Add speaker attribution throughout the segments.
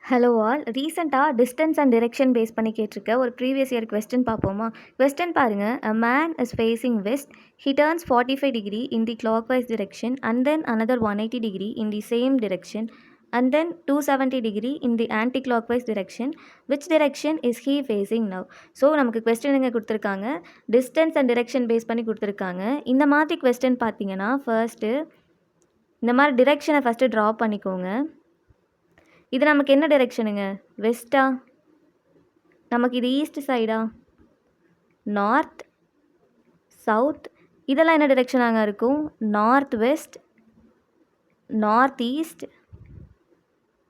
Speaker 1: Hello all. ரீசெண்டாக distance and direction base பண்ணி கேட்டிருக்க ஒரு ப்ரீவியஸ் இயர் கொஸ்டின் பார்ப்போமா? கொஸ்டின் பாருங்க. A man is facing west. He turns 45 degree in the clockwise direction and then another 180 degree in the same direction and then 270 degree in the anti-clockwise direction. Which direction is he facing now? So நமக்கு question எங்கே கொடுத்துருக்காங்க? Distance and direction base பண்ணி கொடுத்துருக்காங்க. இந்த மாதிரி question பார்த்தீங்கன்னா first இந்த மாதிரி டிரெக்ஷனை ஃபஸ்ட்டு ட்ரா பண்ணிக்கோங்க. இது நமக்கு என்ன டைரெக்ஷனுங்க? வெஸ்ட்டா? நமக்கு இது ஈஸ்ட் சைடா? நார்த், சவுத், இதெல்லாம் என்ன டைரெக்ஷனாங்க இருக்கும்? நார்த் வெஸ்ட், நார்த் ஈஸ்ட்,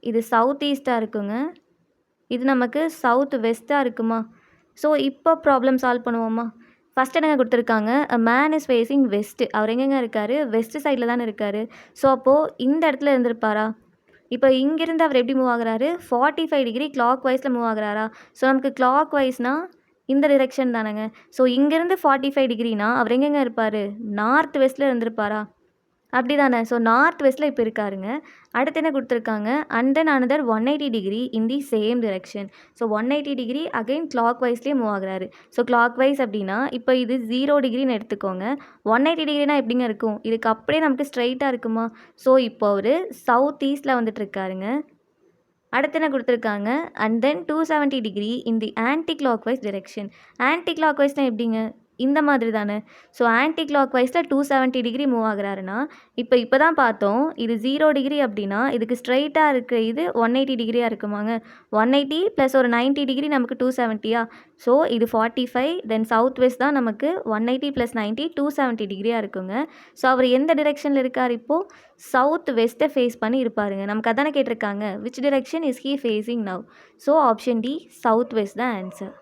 Speaker 1: இது சவுத் ஈஸ்ட்டாக இருக்குங்க. இது நமக்கு சவுத் வெஸ்ட்டாக இருக்குமா? ஸோ இப்போ ப்ராப்ளம் சால்வ் பண்ணுவோமா? ஃபஸ்ட் என்னங்க கொடுத்துருக்காங்க? A man is facing west. அவர் எங்கெங்க இருக்கார்? வெஸ்ட் சைடில் தானே இருக்கார். ஸோ அப்போது இந்த இடத்துல இருந்திருப்பாரா? இப்போ இங்கேருந்து அவர் எப்படி மூவ் ஆகுறாரு? 45 டிகிரி கிளாக் வைஸில் மூவ் ஆகுறாரா? ஸோ நமக்கு கிளாக் வைஸ்னால் இந்த டிரெக்ஷன் தானேங்க. ஸோ இங்கேருந்து 45 டிகிரினா அவர் எங்கெங்க இருப்பார்? நார்த் வெஸ்ட்டில் இருந்திருப்பாரா? அப்படி தானே. ஸோ நார்த் வெஸ்ட்டில் இப்போ இருக்காருங்க. அடுத்து என்ன கொடுத்துருக்காங்க? And then another 180 degree in the same direction. So 180 degree again clock வைஸ்லேயே மூவ் ஆகுறாரு. ஸோ கிளாக் வைஸ் அப்படின்னா இப்போ இது 0 டிகிரின்னு எடுத்துக்கோங்க. 180 டிகிரினா எப்படிங்க இருக்கும்? இதுக்கு அப்படியே நமக்கு ஸ்ட்ரைட்டாக இருக்குமா? ஸோ இப்போ அவர் சவுத் ஈஸ்ட்டில் வந்துட்டுருக்காருங்க. அடுத்து என்ன கொடுத்துருக்காங்க? And then 270 degree in the anti clockwise direction. Anti clock வைஸ்னால் எப்படிங்க? இந்த மாதிரி தானே. ஸோ ஆன்டி கிளாக் வைஸில் 270 டிகிரி மூவ் ஆகுறாருன்னா இப்போ தான் பார்த்தோம் இது 0 டிகிரி அப்படின்னா இதுக்கு ஸ்ட்ரைட்டாக இருக்கிற இது 180 டிகிரியாக இருக்குமாங்க. 180 ப்ளஸ் ஒரு 90 டிகிரி நமக்கு 270யா? ஸோ இது 45 தென் சவுத் வெஸ்ட் தான் நமக்கு 180 ப்ளஸ் 90 270 டிகிரியாக இருக்குங்க. ஸோ அவர் எந்த டிரெக்ஷனில் இருக்கார்? இப்போது சவுத் வெஸ்ட்டை ஃபேஸ் பண்ணி இருப்பாருங்க. நமக்கு அதானே கேட்டிருக்காங்க. Which direction is he facing now? So option D south west தான் ஆன்சர்.